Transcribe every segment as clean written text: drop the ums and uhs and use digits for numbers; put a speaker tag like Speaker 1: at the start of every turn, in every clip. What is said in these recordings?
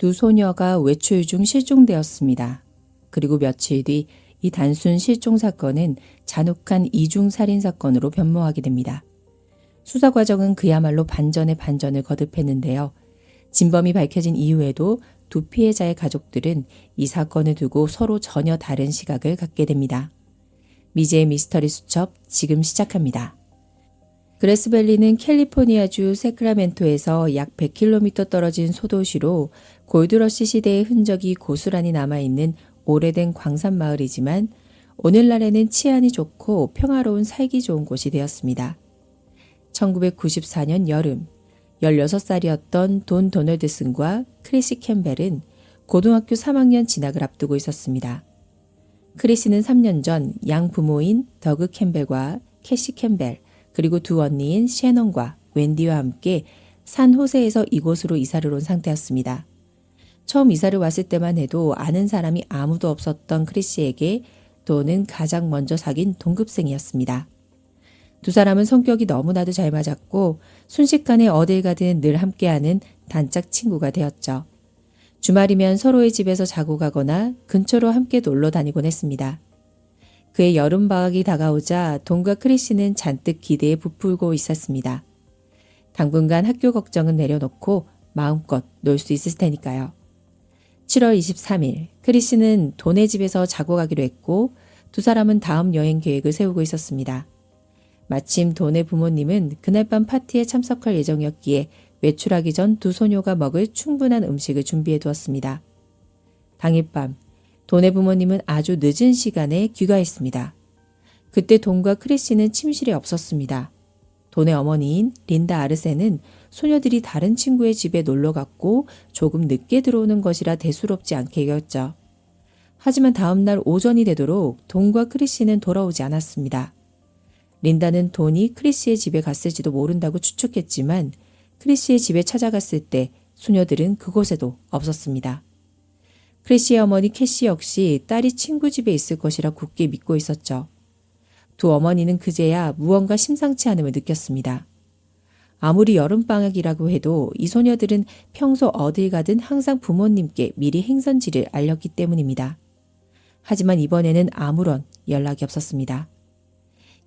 Speaker 1: 두 소녀가 외출 중 실종되었습니다. 그리고 며칠 뒤 이 단순 실종 사건은 잔혹한 이중 살인 사건으로 변모하게 됩니다. 수사 과정은 그야말로 반전의 반전을 거듭했는데요. 진범이 밝혀진 이후에도 두 피해자의 가족들은 이 사건을 두고 서로 전혀 다른 시각을 갖게 됩니다. 미제의 미스터리 수첩 지금 시작합니다. 그레스밸리는 캘리포니아주 세크라멘토에서 약 100km 떨어진 소도시로 골드러시 시대의 흔적이 고스란히 남아있는 오래된 광산 마을이지만 오늘날에는 치안이 좋고 평화로운 살기 좋은 곳이 되었습니다. 1994년 여름 16살이었던 돈 도널드슨과 크리시 캠벨은 고등학교 3학년 진학을 앞두고 있었습니다. 크리시는 3년 전 양부모인 더그 캠벨과 캐시 캠벨 그리고 두 언니인 셰넌과 웬디와 함께 산 호세에서 이곳으로 이사를 온 상태였습니다. 처음 이사를 왔을 때만 해도 아는 사람이 아무도 없었던 크리시에게 돈은 가장 먼저 사귄 동급생이었습니다. 두 사람은 성격이 너무나도 잘 맞았고 순식간에 어딜 가든 늘 함께하는 단짝 친구가 되었죠. 주말이면 서로의 집에서 자고 가거나 근처로 함께 놀러 다니곤 했습니다. 그의 여름방학이 다가오자 돈과 크리시는 잔뜩 기대에 부풀고 있었습니다. 당분간 학교 걱정은 내려놓고 마음껏 놀 수 있을 테니까요. 7월 23일 크리시는 돈의 집에서 자고 가기로 했고 두 사람은 다음 여행 계획을 세우고 있었습니다. 마침 돈의 부모님은 그날 밤 파티에 참석할 예정이었기에 외출하기 전 두 소녀가 먹을 충분한 음식을 준비해 두었습니다. 당일 밤 돈의 부모님은 아주 늦은 시간에 귀가했습니다. 그때 돈과 크리시는 침실에 없었습니다. 돈의 어머니인 린다 아르센은 소녀들이 다른 친구의 집에 놀러 갔고 조금 늦게 들어오는 것이라 대수롭지 않게 여겼죠. 하지만 다음 날 오전이 되도록 돈과 크리시는 돌아오지 않았습니다. 린다는 돈이 크리시의 집에 갔을지도 모른다고 추측했지만 크리시의 집에 찾아갔을 때 소녀들은 그곳에도 없었습니다. 크리시의 어머니 캐시 역시 딸이 친구 집에 있을 것이라 굳게 믿고 있었죠. 두 어머니는 그제야 무언가 심상치 않음을 느꼈습니다. 아무리 여름방학이라고 해도 이 소녀들은 평소 어딜 가든 항상 부모님께 미리 행선지를 알렸기 때문입니다. 하지만 이번에는 아무런 연락이 없었습니다.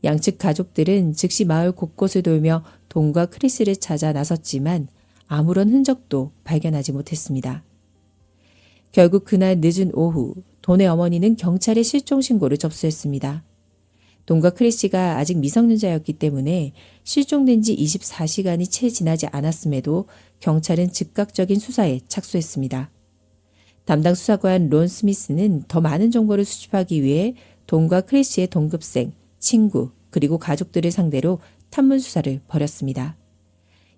Speaker 1: 양측 가족들은 즉시 마을 곳곳을 돌며 돈과 크리스를 찾아 나섰지만 아무런 흔적도 발견하지 못했습니다. 결국 그날 늦은 오후 돈의 어머니는 경찰에 실종 신고를 접수했습니다. 돈과 크리시가 아직 미성년자였기 때문에 실종된 지 24시간이 채 지나지 않았음에도 경찰은 즉각적인 수사에 착수했습니다. 담당 수사관 론 스미스는 더 많은 정보를 수집하기 위해 돈과 크리시의 동급생, 친구, 그리고 가족들을 상대로 탐문 수사를 벌였습니다.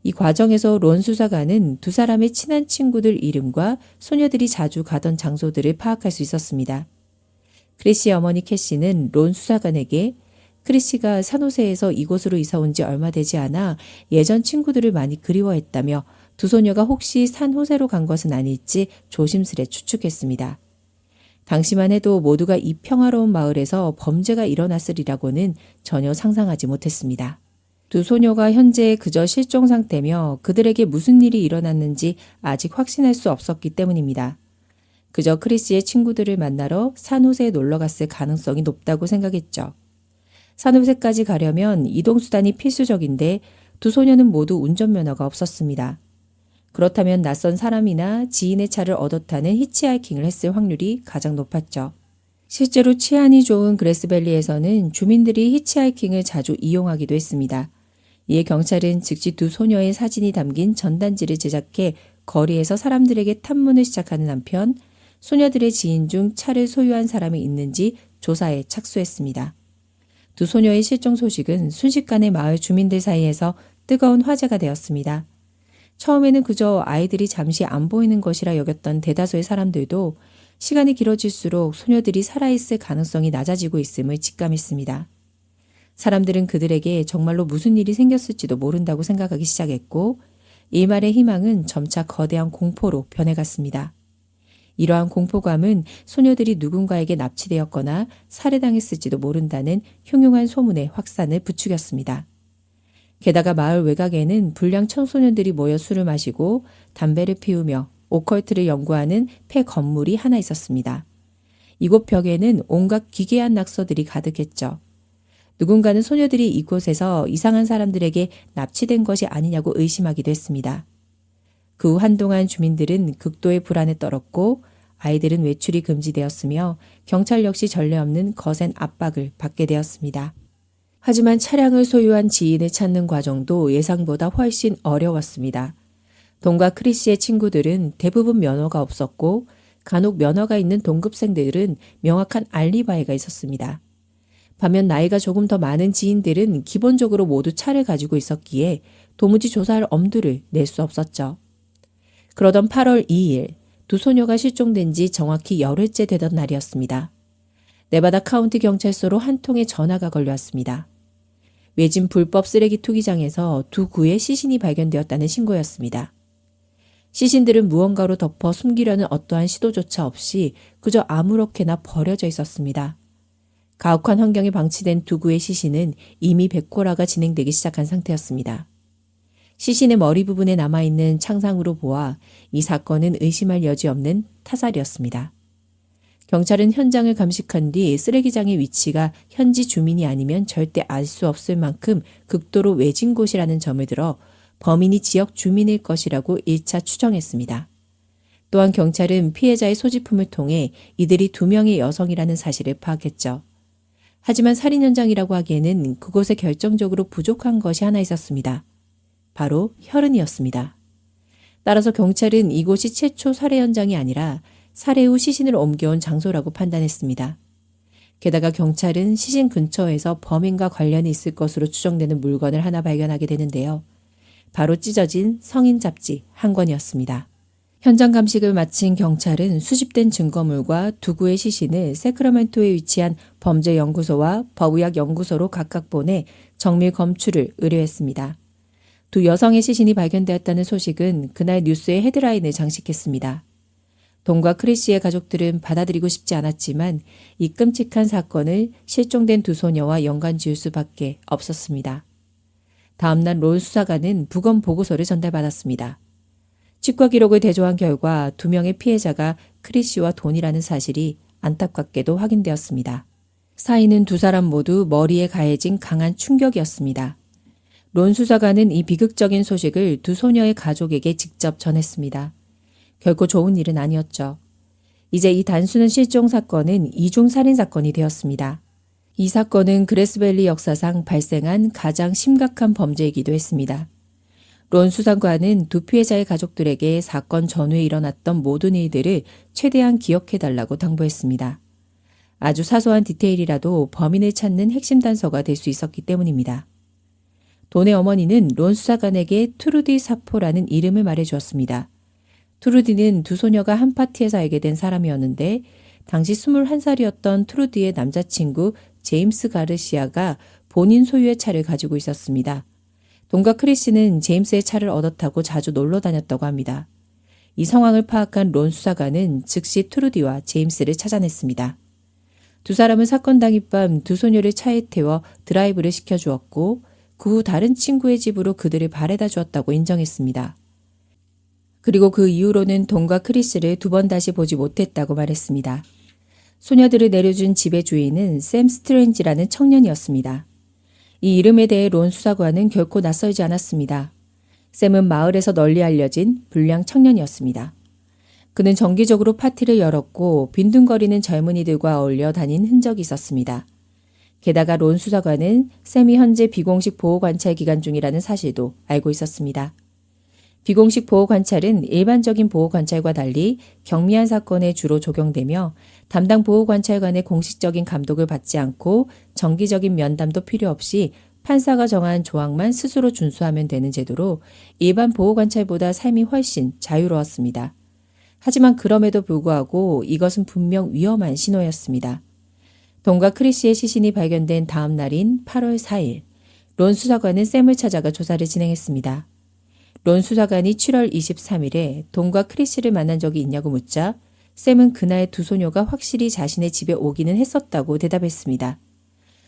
Speaker 1: 이 과정에서 론 수사관은 두 사람의 친한 친구들 이름과 소녀들이 자주 가던 장소들을 파악할 수 있었습니다. 크리시의 어머니 캐시는 론 수사관에게 크리시가 산호세에서 이곳으로 이사 온 지 얼마 되지 않아 예전 친구들을 많이 그리워했다며 두 소녀가 혹시 산호세로 간 것은 아닐지 조심스레 추측했습니다. 당시만 해도 모두가 이 평화로운 마을에서 범죄가 일어났으리라고는 전혀 상상하지 못했습니다. 두 소녀가 현재 그저 실종 상태며 그들에게 무슨 일이 일어났는지 아직 확신할 수 없었기 때문입니다. 그저 크리시의 친구들을 만나러 산호세에 놀러 갔을 가능성이 높다고 생각했죠. 산호세까지 가려면 이동수단이 필수적인데 두 소녀는 모두 운전면허가 없었습니다. 그렇다면 낯선 사람이나 지인의 차를 얻어 타는 히치하이킹을 했을 확률이 가장 높았죠. 실제로 치안이 좋은 그레스밸리에서는 주민들이 히치하이킹을 자주 이용하기도 했습니다. 이에 경찰은 즉시 두 소녀의 사진이 담긴 전단지를 제작해 거리에서 사람들에게 탐문을 시작하는 한편 소녀들의 지인 중 차를 소유한 사람이 있는지 조사에 착수했습니다. 두 소녀의 실종 소식은 순식간에 마을 주민들 사이에서 뜨거운 화제가 되었습니다. 처음에는 그저 아이들이 잠시 안 보이는 것이라 여겼던 대다수의 사람들도 시간이 길어질수록 소녀들이 살아있을 가능성이 낮아지고 있음을 직감했습니다. 사람들은 그들에게 정말로 무슨 일이 생겼을지도 모른다고 생각하기 시작했고 일말의 희망은 점차 거대한 공포로 변해갔습니다. 이러한 공포감은 소녀들이 누군가에게 납치되었거나 살해당했을지도 모른다는 흉흉한 소문의 확산을 부추겼습니다. 게다가 마을 외곽에는 불량 청소년들이 모여 술을 마시고 담배를 피우며 오컬트를 연구하는 폐 건물이 하나 있었습니다. 이곳 벽에는 온갖 기괴한 낙서들이 가득했죠. 누군가는 소녀들이 이곳에서 이상한 사람들에게 납치된 것이 아니냐고 의심하기도 했습니다. 그 후 한동안 주민들은 극도의 불안에 떨었고 아이들은 외출이 금지되었으며 경찰 역시 전례 없는 거센 압박을 받게 되었습니다. 하지만 차량을 소유한 지인을 찾는 과정도 예상보다 훨씬 어려웠습니다. 돈과 크리스의 친구들은 대부분 면허가 없었고 간혹 면허가 있는 동급생들은 명확한 알리바이가 있었습니다. 반면 나이가 조금 더 많은 지인들은 기본적으로 모두 차를 가지고 있었기에 도무지 조사할 엄두를 낼 수 없었죠. 그러던 8월 2일 두 소녀가 실종된 지 정확히 열흘째 되던 날이었습니다. 네바다 카운티 경찰서로 한 통의 전화가 걸려왔습니다. 외진 불법 쓰레기 투기장에서 두 구의 시신이 발견되었다는 신고였습니다. 시신들은 무언가로 덮어 숨기려는 어떠한 시도조차 없이 그저 아무렇게나 버려져 있었습니다. 가혹한 환경에 방치된 두 구의 시신은 이미 백호라가 진행되기 시작한 상태였습니다. 시신의 머리 부분에 남아있는 창상으로 보아 이 사건은 의심할 여지 없는 타살이었습니다. 경찰은 현장을 감식한 뒤 쓰레기장의 위치가 현지 주민이 아니면 절대 알 수 없을 만큼 극도로 외진 곳이라는 점을 들어 범인이 지역 주민일 것이라고 1차 추정했습니다. 또한 경찰은 피해자의 소지품을 통해 이들이 2명의 여성이라는 사실을 파악했죠. 하지만 살인 현장이라고 하기에는 그곳에 결정적으로 부족한 것이 하나 있었습니다. 바로 혈흔이었습니다. 따라서 경찰은 이곳이 최초 살해 현장이 아니라 살해 후 시신을 옮겨온 장소라고 판단했습니다. 게다가 경찰은 시신 근처에서 범인과 관련이 있을 것으로 추정되는 물건을 하나 발견하게 되는데요. 바로 찢어진 성인 잡지 한 권이었습니다. 현장 감식을 마친 경찰은 수집된 증거물과 두 구의 시신을 세크라멘토에 위치한 범죄연구소와 법의학연구소로 각각 보내 정밀 검출을 의뢰했습니다. 두 여성의 시신이 발견되었다는 소식은 그날 뉴스의 헤드라인을 장식했습니다. 돈과 크리시의 가족들은 받아들이고 싶지 않았지만 이 끔찍한 사건을 실종된 두 소녀와 연관 지을 수밖에 없었습니다. 다음날 론 수사관은 부검 보고서를 전달받았습니다. 치과 기록을 대조한 결과 2명의 피해자가 크리시와 돈이라는 사실이 안타깝게도 확인되었습니다. 사인은 두 사람 모두 머리에 가해진 강한 충격이었습니다. 론 수사관은 이 비극적인 소식을 두 소녀의 가족에게 직접 전했습니다. 결코 좋은 일은 아니었죠. 이제 이 단순한 실종 사건은 이중 살인 사건이 되었습니다. 이 사건은 그레스밸리 역사상 발생한 가장 심각한 범죄이기도 했습니다. 론 수사관은 두 피해자의 가족들에게 사건 전후에 일어났던 모든 일들을 최대한 기억해달라고 당부했습니다. 아주 사소한 디테일이라도 범인을 찾는 핵심 단서가 될 수 있었기 때문입니다. 돈의 어머니는 론 수사관에게 트루디 사포라는 이름을 말해주었습니다. 트루디는 두 소녀가 한 파티에서 알게 된 사람이었는데 당시 21살이었던 트루디의 남자친구 제임스 가르시아가 본인 소유의 차를 가지고 있었습니다. 돈과 크리스는 제임스의 차를 얻어 타고 자주 놀러 다녔다고 합니다. 이 상황을 파악한 론 수사관은 즉시 트루디와 제임스를 찾아냈습니다. 두 사람은 사건 당일 밤 두 소녀를 차에 태워 드라이브를 시켜주었고 그 후 다른 친구의 집으로 그들을 바래다 주었다고 인정했습니다. 그리고 그 이후로는 돈과 크리스를 두 번 다시 보지 못했다고 말했습니다. 소녀들을 내려준 집의 주인은 샘 스트레인지라는 청년이었습니다. 이 이름에 대해 론 수사관은 결코 낯설지 않았습니다. 샘은 마을에서 널리 알려진 불량 청년이었습니다. 그는 정기적으로 파티를 열었고 빈둥거리는 젊은이들과 어울려 다닌 흔적이 있었습니다. 게다가 론 수사관은 샘이 현재 비공식 보호관찰 기간 중이라는 사실도 알고 있었습니다. 비공식 보호관찰은 일반적인 보호관찰과 달리 경미한 사건에 주로 적용되며 담당 보호관찰관의 공식적인 감독을 받지 않고 정기적인 면담도 필요 없이 판사가 정한 조항만 스스로 준수하면 되는 제도로 일반 보호관찰보다 삶이 훨씬 자유로웠습니다. 하지만 그럼에도 불구하고 이것은 분명 위험한 신호였습니다. 돈과 크리시의 시신이 발견된 다음 날인 8월 4일, 론 수사관은 샘을 찾아가 조사를 진행했습니다. 론 수사관이 7월 23일에 돈과 크리시를 만난 적이 있냐고 묻자 샘은 그날 두 소녀가 확실히 자신의 집에 오기는 했었다고 대답했습니다.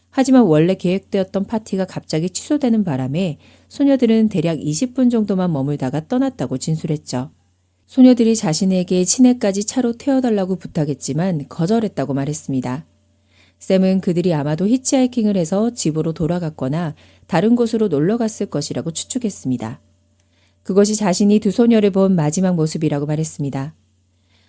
Speaker 1: 하지만 원래 계획되었던 파티가 갑자기 취소되는 바람에 소녀들은 대략 20분 정도만 머물다가 떠났다고 진술했죠. 소녀들이 자신에게 치내까지 차로 태워달라고 부탁했지만 거절했다고 말했습니다. 샘은 그들이 아마도 히치하이킹을 해서 집으로 돌아갔거나 다른 곳으로 놀러 갔을 것이라고 추측했습니다. 그것이 자신이 두 소녀를 본 마지막 모습이라고 말했습니다.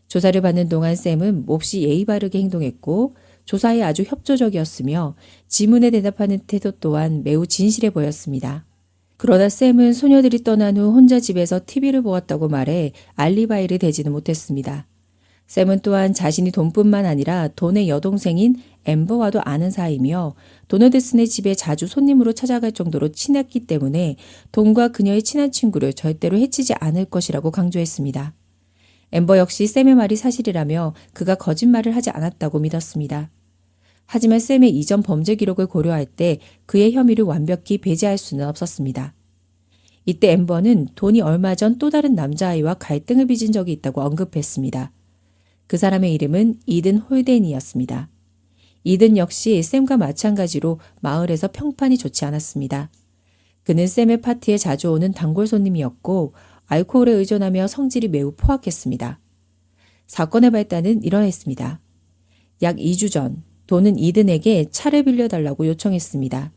Speaker 1: 조사를 받는 동안 샘은 몹시 예의 바르게 행동했고 조사에 아주 협조적이었으며 지문에 대답하는 태도 또한 매우 진실해 보였습니다. 그러나 샘은 소녀들이 떠난 후 혼자 집에서 TV를 보았다고 말해 알리바이를 대지는 못했습니다. 샘은 또한 자신이 돈뿐만 아니라 돈의 여동생인 엠버와도 아는 사이이며 도너데슨의 집에 자주 손님으로 찾아갈 정도로 친했기 때문에 돈과 그녀의 친한 친구를 절대로 해치지 않을 것이라고 강조했습니다. 엠버 역시 샘의 말이 사실이라며 그가 거짓말을 하지 않았다고 믿었습니다. 하지만 샘의 이전 범죄 기록을 고려할 때 그의 혐의를 완벽히 배제할 수는 없었습니다. 이때 엠버는 돈이 얼마 전 또 다른 남자아이와 갈등을 빚은 적이 있다고 언급했습니다. 그 사람의 이름은 이든 홀덴이었습니다. 이든 역시 샘과 마찬가지로 마을에서 평판이 좋지 않았습니다. 그는 샘의 파티에 자주 오는 단골 손님이었고 알코올에 의존하며 성질이 매우 포악했습니다. 사건의 발단은 이러했습니다. 약 2주 전 돈은 이든에게 차를 빌려달라고 요청했습니다.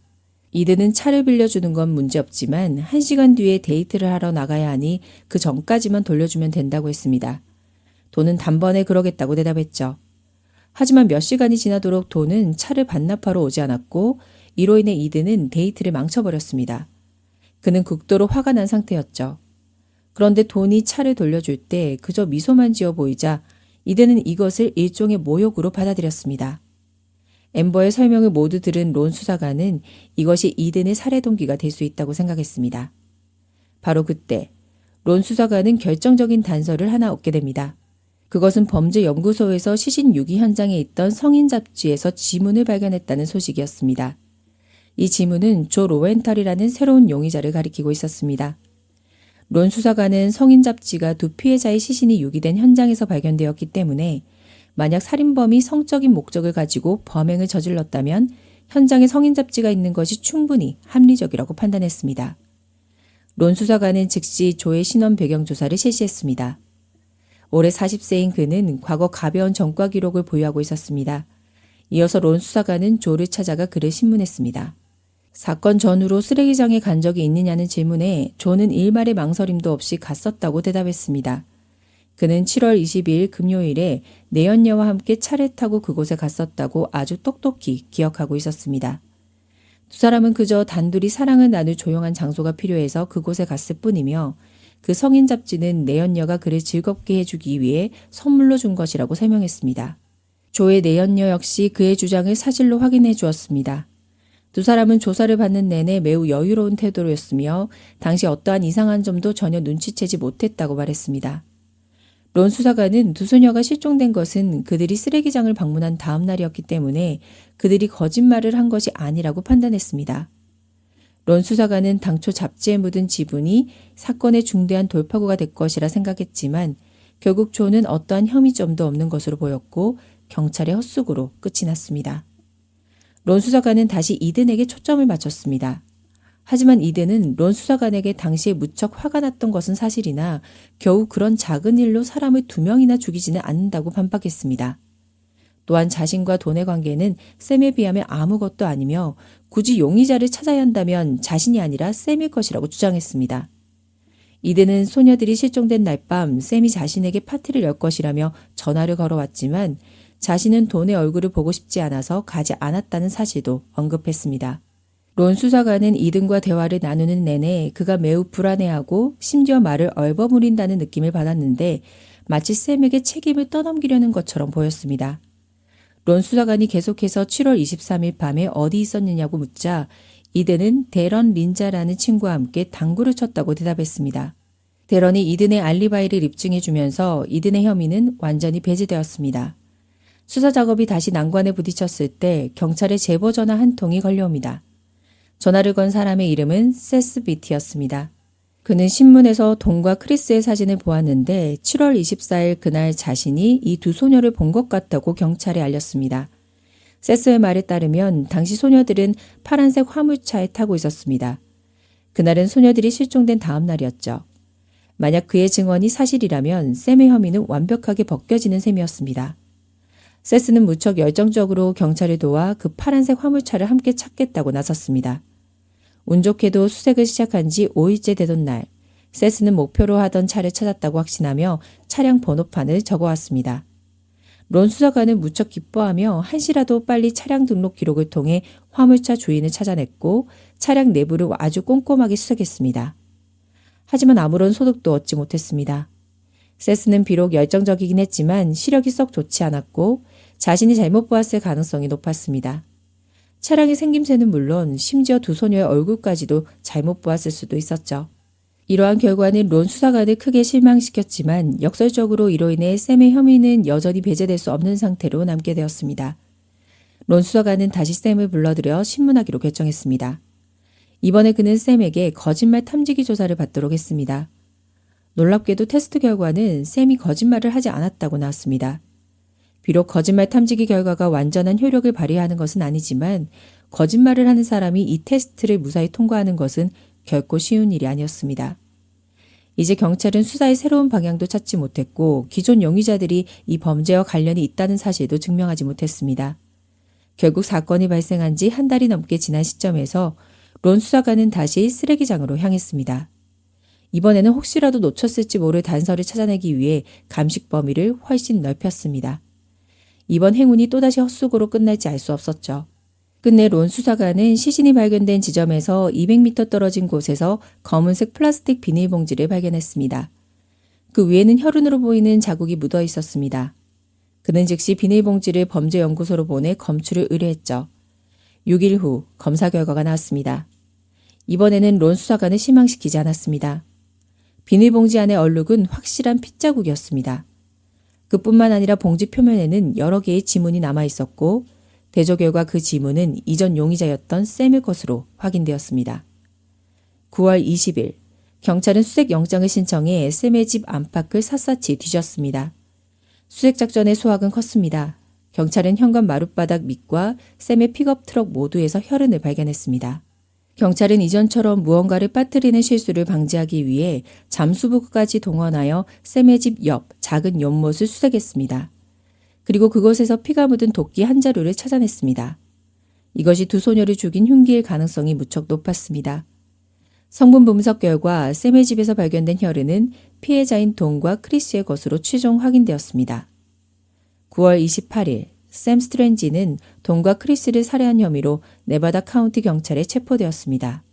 Speaker 1: 이든은 차를 빌려주는 건 문제없지만 1시간 뒤에 데이트를 하러 나가야 하니 그 전까지만 돌려주면 된다고 했습니다. 돈은 단번에 그러겠다고 대답했죠. 하지만 몇 시간이 지나도록 돈은 차를 반납하러 오지 않았고 이로 인해 이든은 데이트를 망쳐버렸습니다. 그는 극도로 화가 난 상태였죠. 그런데 돈이 차를 돌려줄 때 그저 미소만 지어 보이자 이든은 이것을 일종의 모욕으로 받아들였습니다. 엠버의 설명을 모두 들은 론 수사관은 이것이 이든의 살해 동기가 될 수 있다고 생각했습니다. 바로 그때 론 수사관은 결정적인 단서를 하나 얻게 됩니다. 그것은 범죄 연구소에서 시신 유기 현장에 있던 성인 잡지에서 지문을 발견했다는 소식이었습니다. 이 지문은 조 로웬탈이라는 새로운 용의자를 가리키고 있었습니다. 론 수사관은 성인 잡지가 두 피해자의 시신이 유기된 현장에서 발견되었기 때문에 만약 살인범이 성적인 목적을 가지고 범행을 저질렀다면 현장에 성인 잡지가 있는 것이 충분히 합리적이라고 판단했습니다. 론 수사관은 즉시 조의 신원 배경 조사를 실시했습니다. 올해 40세인 그는 과거 가벼운 전과 기록을 보유하고 있었습니다. 이어서 론 수사관은 조를 찾아가 그를 신문했습니다. 사건 전후로 쓰레기장에 간 적이 있느냐는 질문에 조는 일말의 망설임도 없이 갔었다고 대답했습니다. 그는 7월 22일 금요일에 내연녀와 함께 차를 타고 그곳에 갔었다고 아주 똑똑히 기억하고 있었습니다. 두 사람은 그저 단둘이 사랑을 나눌 조용한 장소가 필요해서 그곳에 갔을 뿐이며 그 성인 잡지는 내연녀가 그를 즐겁게 해주기 위해 선물로 준 것이라고 설명했습니다. 조의 내연녀 역시 그의 주장을 사실로 확인해 주었습니다. 두 사람은 조사를 받는 내내 매우 여유로운 태도였으며 당시 어떠한 이상한 점도 전혀 눈치채지 못했다고 말했습니다. 론 수사관은 두 소녀가 실종된 것은 그들이 쓰레기장을 방문한 다음 날이었기 때문에 그들이 거짓말을 한 것이 아니라고 판단했습니다. 론 수사관은 당초 잡지에 묻은 지분이 사건의 중대한 돌파구가 될 것이라 생각했지만 결국 조는 어떠한 혐의점도 없는 것으로 보였고 경찰의 헛수고로 끝이 났습니다. 론 수사관은 다시 이든에게 초점을 맞췄습니다. 하지만 이든은 론 수사관에게 당시에 무척 화가 났던 것은 사실이나 겨우 그런 작은 일로 사람을 2명이나 죽이지는 않는다고 반박했습니다. 또한 자신과 돈의 관계는 샘에 비하면 아무것도 아니며 굳이 용의자를 찾아야 한다면 자신이 아니라 샘일 것이라고 주장했습니다. 이든은 소녀들이 실종된 날 밤 샘이 자신에게 파티를 열 것이라며 전화를 걸어왔지만 자신은 돈의 얼굴을 보고 싶지 않아서 가지 않았다는 사실도 언급했습니다. 론 수사관은 이든과 대화를 나누는 내내 그가 매우 불안해하고 심지어 말을 얼버무린다는 느낌을 받았는데 마치 샘에게 책임을 떠넘기려는 것처럼 보였습니다. 론 수사관이 계속해서 7월 23일 밤에 어디 있었느냐고 묻자 이든은 데런 린자라는 친구와 함께 당구를 쳤다고 대답했습니다. 데런이 이든의 알리바이를 입증해주면서 이든의 혐의는 완전히 배제되었습니다. 수사 작업이 다시 난관에 부딪혔을 때 경찰에 제보 전화 한 통이 걸려옵니다. 전화를 건 사람의 이름은 세스 비티였습니다. 그는 신문에서 돈과 크리스의 사진을 보았는데 7월 24일 그날 자신이 이 두 소녀를 본 것 같다고 경찰에 알렸습니다. 세스의 말에 따르면 당시 소녀들은 파란색 화물차에 타고 있었습니다. 그날은 소녀들이 실종된 다음 날이었죠. 만약 그의 증언이 사실이라면 샘의 혐의는 완벽하게 벗겨지는 셈이었습니다. 세스는 무척 열정적으로 경찰을 도와 그 파란색 화물차를 함께 찾겠다고 나섰습니다. 운 좋게도 수색을 시작한 지 5일째 되던 날, 세스는 목표로 하던 차를 찾았다고 확신하며 차량 번호판을 적어왔습니다. 론 수사관은 무척 기뻐하며 한시라도 빨리 차량 등록 기록을 통해 화물차 주인을 찾아냈고 차량 내부를 아주 꼼꼼하게 수색했습니다. 하지만 아무런 소득도 얻지 못했습니다. 세스는 비록 열정적이긴 했지만 시력이 썩 좋지 않았고 자신이 잘못 보았을 가능성이 높았습니다. 차량의 생김새는 물론 심지어 두 소녀의 얼굴까지도 잘못 보았을 수도 있었죠. 이러한 결과는 론 수사관을 크게 실망시켰지만 역설적으로 이로 인해 샘의 혐의는 여전히 배제될 수 없는 상태로 남게 되었습니다. 론 수사관은 다시 샘을 불러들여 신문하기로 결정했습니다. 이번에 그는 샘에게 거짓말 탐지기 조사를 받도록 했습니다. 놀랍게도 테스트 결과는 샘이 거짓말을 하지 않았다고 나왔습니다. 비록 거짓말 탐지기 결과가 완전한 효력을 발휘하는 것은 아니지만 거짓말을 하는 사람이 이 테스트를 무사히 통과하는 것은 결코 쉬운 일이 아니었습니다. 이제 경찰은 수사의 새로운 방향도 찾지 못했고 기존 용의자들이 이 범죄와 관련이 있다는 사실도 증명하지 못했습니다. 결국 사건이 발생한 지 한 달이 넘게 지난 시점에서 론 수사관은 다시 쓰레기장으로 향했습니다. 이번에는 혹시라도 놓쳤을지 모를 단서를 찾아내기 위해 감식 범위를 훨씬 넓혔습니다. 이번 행운이 또다시 헛수고로 끝날지 알 수 없었죠. 끝내 론 수사관은 시신이 발견된 지점에서 200m 떨어진 곳에서 검은색 플라스틱 비닐봉지를 발견했습니다. 그 위에는 혈흔으로 보이는 자국이 묻어 있었습니다. 그는 즉시 비닐봉지를 범죄연구소로 보내 검출을 의뢰했죠. 6일 후 검사 결과가 나왔습니다. 이번에는 론 수사관을 실망시키지 않았습니다. 비닐봉지 안의 얼룩은 확실한 핏자국이었습니다. 그뿐만 아니라 봉지 표면에는 여러 개의 지문이 남아 있었고 대조 결과 그 지문은 이전 용의자였던 샘의 것으로 확인되었습니다. 9월 20일 경찰은 수색 영장을 신청해 샘의 집 안팎을 샅샅이 뒤졌습니다. 수색 작전의 소학은 컸습니다. 경찰은 현관 마룻바닥 밑과 샘의 픽업 트럭 모두에서 혈흔을 발견했습니다. 경찰은 이전처럼 무언가를 빠뜨리는 실수를 방지하기 위해 잠수부까지 동원하여 샘의 집 옆 작은 연못을 수색했습니다. 그리고 그곳에서 피가 묻은 도끼 한 자루를 찾아냈습니다. 이것이 두 소녀를 죽인 흉기일 가능성이 무척 높았습니다. 성분 분석 결과 샘의 집에서 발견된 혈흔은 피해자인 돈과 크리스의 것으로 최종 확인되었습니다. 9월 28일 샘 스트레인지는 돈과 크리스를 살해한 혐의로 네바다 카운티 경찰에 체포되었습니다.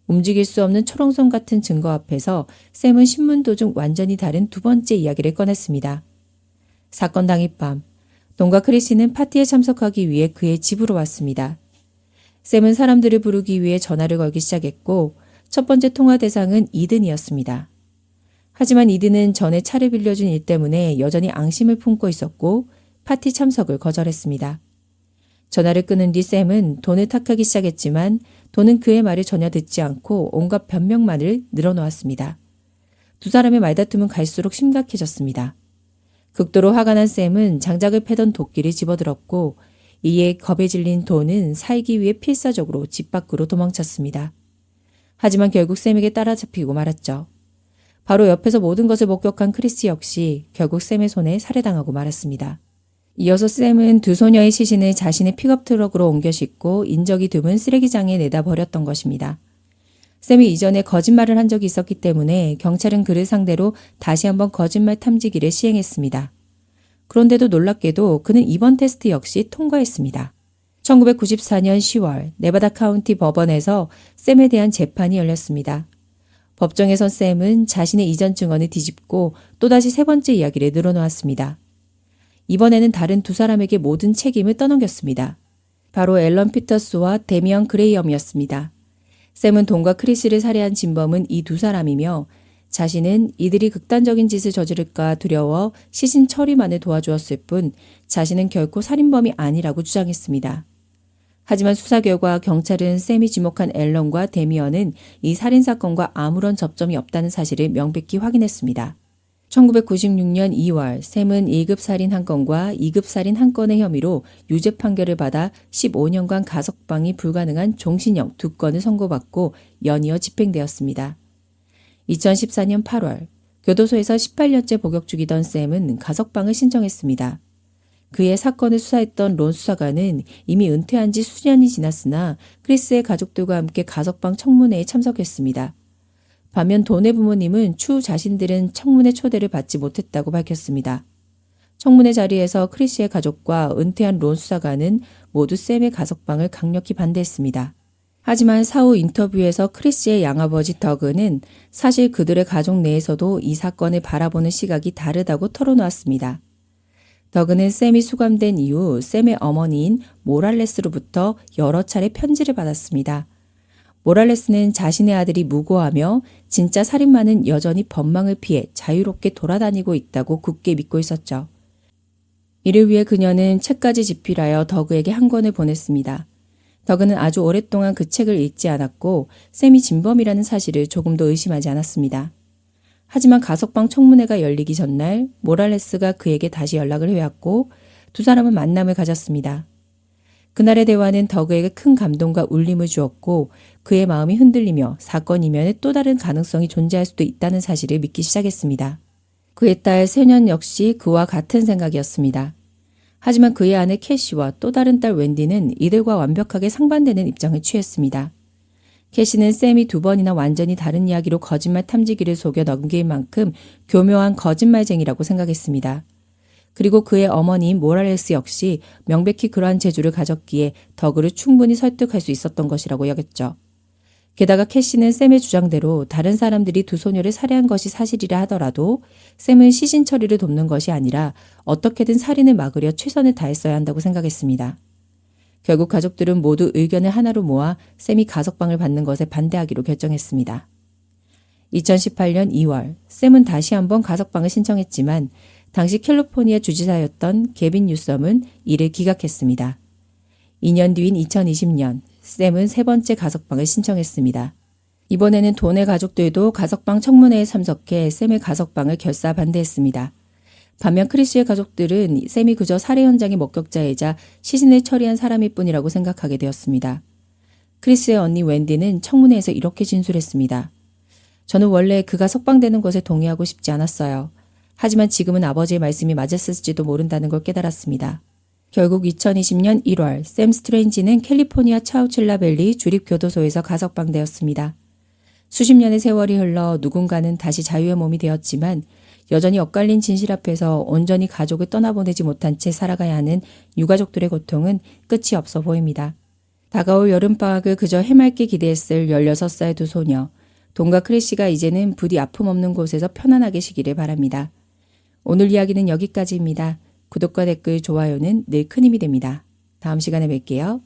Speaker 1: 움직일 수 없는 초롱성 같은 증거 앞에서 샘은 신문 도중 완전히 다른 두 번째 이야기를 꺼냈습니다. 사건 당일 밤 돈과 크리스는 파티에 참석하기 위해 그의 집으로 왔습니다. 샘은 사람들을 부르기 위해 전화를 걸기 시작했고 첫 번째 통화 대상은 이든이었습니다. 하지만 이든은 전에 차를 빌려준 일 때문에 여전히 앙심을 품고 있었고 파티 참석을 거절했습니다. 전화를 끊은 뒤 샘은 돈을 탁하기 시작했지만 돈은 그의 말을 전혀 듣지 않고 온갖 변명만을 늘어놓았습니다. 두 사람의 말다툼은 갈수록 심각해졌습니다. 극도로 화가 난 샘은 장작을 패던 도끼를 집어들었고 이에 겁에 질린 돈은 살기 위해 필사적으로 집 밖으로 도망쳤습니다. 하지만 결국 샘에게 따라잡히고 말았죠. 바로 옆에서 모든 것을 목격한 크리스 역시 결국 샘의 손에 살해당하고 말았습니다. 이어서 샘은 두 소녀의 시신을 자신의 픽업 트럭으로 옮겨 싣고 인적이 드문 쓰레기장에 내다 버렸던 것입니다. 샘이 이전에 거짓말을 한 적이 있었기 때문에 경찰은 그를 상대로 다시 한번 거짓말 탐지기를 시행했습니다. 그런데도 놀랍게도 그는 이번 테스트 역시 통과했습니다. 1994년 10월 네바다 카운티 법원에서 샘에 대한 재판이 열렸습니다. 법정에선 샘은 자신의 이전 증언을 뒤집고 또다시 세 번째 이야기를 늘어놓았습니다. 이번에는 다른 두 사람에게 모든 책임을 떠넘겼습니다. 바로 앨런 피터스와 데미언 그레이엄이었습니다. 샘은 돈과 크리스를 살해한 진범은 이 두 사람이며 자신은 이들이 극단적인 짓을 저지를까 두려워 시신 처리만을 도와주었을 뿐 자신은 결코 살인범이 아니라고 주장했습니다. 하지만 수사 결과 경찰은 샘이 지목한 앨런과 데미언은 이 살인사건과 아무런 접점이 없다는 사실을 명백히 확인했습니다. 1996년 2월 샘은 1급 살인 1건과 2급 살인 1건의 혐의로 유죄 판결을 받아 15년간 가석방이 불가능한 종신형 2건을 선고받고 연이어 집행되었습니다. 2014년 8월 교도소에서 18년째 복역 중이던 샘은 가석방을 신청했습니다. 그의 사건을 수사했던 론 수사관은 이미 은퇴한 지 수년이 지났으나 크리스의 가족들과 함께 가석방 청문회에 참석했습니다. 반면 돈의 부모님은 추후 자신들은 청문회 초대를 받지 못했다고 밝혔습니다. 청문회 자리에서 크리스의 가족과 은퇴한 론 수사관은 모두 샘의 가석방을 강력히 반대했습니다. 하지만 사후 인터뷰에서 크리스의 양아버지 더그는 사실 그들의 가족 내에서도 이 사건을 바라보는 시각이 다르다고 털어놓았습니다. 더그는 샘이 수감된 이후 샘의 어머니인 모랄레스로부터 여러 차례 편지를 받았습니다. 모랄레스는 자신의 아들이 무고하며 진짜 살인마는 여전히 법망을 피해 자유롭게 돌아다니고 있다고 굳게 믿고 있었죠. 이를 위해 그녀는 책까지 집필하여 더그에게 한 권을 보냈습니다. 더그는 아주 오랫동안 그 책을 읽지 않았고 샘이 진범이라는 사실을 조금도 의심하지 않았습니다. 하지만 가석방 청문회가 열리기 전날 모랄레스가 그에게 다시 연락을 해왔고 두 사람은 만남을 가졌습니다. 그날의 대화는 더그에게 큰 감동과 울림을 주었고 그의 마음이 흔들리며 사건 이면에 또 다른 가능성이 존재할 수도 있다는 사실을 믿기 시작했습니다. 그의 딸 세년 역시 그와 같은 생각이었습니다. 하지만 그의 아내 캐시와 또 다른 딸 웬디는 이들과 완벽하게 상반되는 입장을 취했습니다. 캐시는 샘이 2번이나 완전히 다른 이야기로 거짓말 탐지기를 속여 넘길 만큼 교묘한 거짓말쟁이라고 생각했습니다. 그리고 그의 어머니인 모랄레스 역시 명백히 그러한 재주를 가졌기에 더그를 충분히 설득할 수 있었던 것이라고 여겼죠. 게다가 캐시는 샘의 주장대로 다른 사람들이 두 소녀를 살해한 것이 사실이라 하더라도 샘은 시신 처리를 돕는 것이 아니라 어떻게든 살인을 막으려 최선을 다했어야 한다고 생각했습니다. 결국 가족들은 모두 의견을 하나로 모아 샘이 가석방을 받는 것에 반대하기로 결정했습니다. 2018년 2월 샘은 다시 한번 가석방을 신청했지만 당시 캘리포니아 주지사였던 게빈 뉴섬은 이를 기각했습니다. 2년 뒤인 2020년 샘은 세 번째 가석방을 신청했습니다. 이번에는 돈의 가족들도 가석방 청문회에 참석해 샘의 가석방을 결사 반대했습니다. 반면 크리스의 가족들은 샘이 그저 살해 현장의 목격자이자 시신을 처리한 사람일 뿐이라고 생각하게 되었습니다. 크리스의 언니 웬디는 청문회에서 이렇게 진술했습니다. 저는 원래 그가 석방되는 것에 동의하고 싶지 않았어요. 하지만 지금은 아버지의 말씀이 맞았을지도 모른다는 걸 깨달았습니다. 결국 2020년 1월 샘 스트레인지는 캘리포니아 차우칠라밸리 주립교도소에서 가석방되었습니다. 수십 년의 세월이 흘러 누군가는 다시 자유의 몸이 되었지만 여전히 엇갈린 진실 앞에서 온전히 가족을 떠나보내지 못한 채 살아가야 하는 유가족들의 고통은 끝이 없어 보입니다. 다가올 여름방학을 그저 해맑게 기대했을 16살 두 소녀. 돈과 크리시가 이제는 부디 아픔 없는 곳에서 편안하게 쉬기를 바랍니다. 오늘 이야기는 여기까지입니다. 구독과 댓글, 좋아요는 늘 큰 힘이 됩니다. 다음 시간에 뵐게요.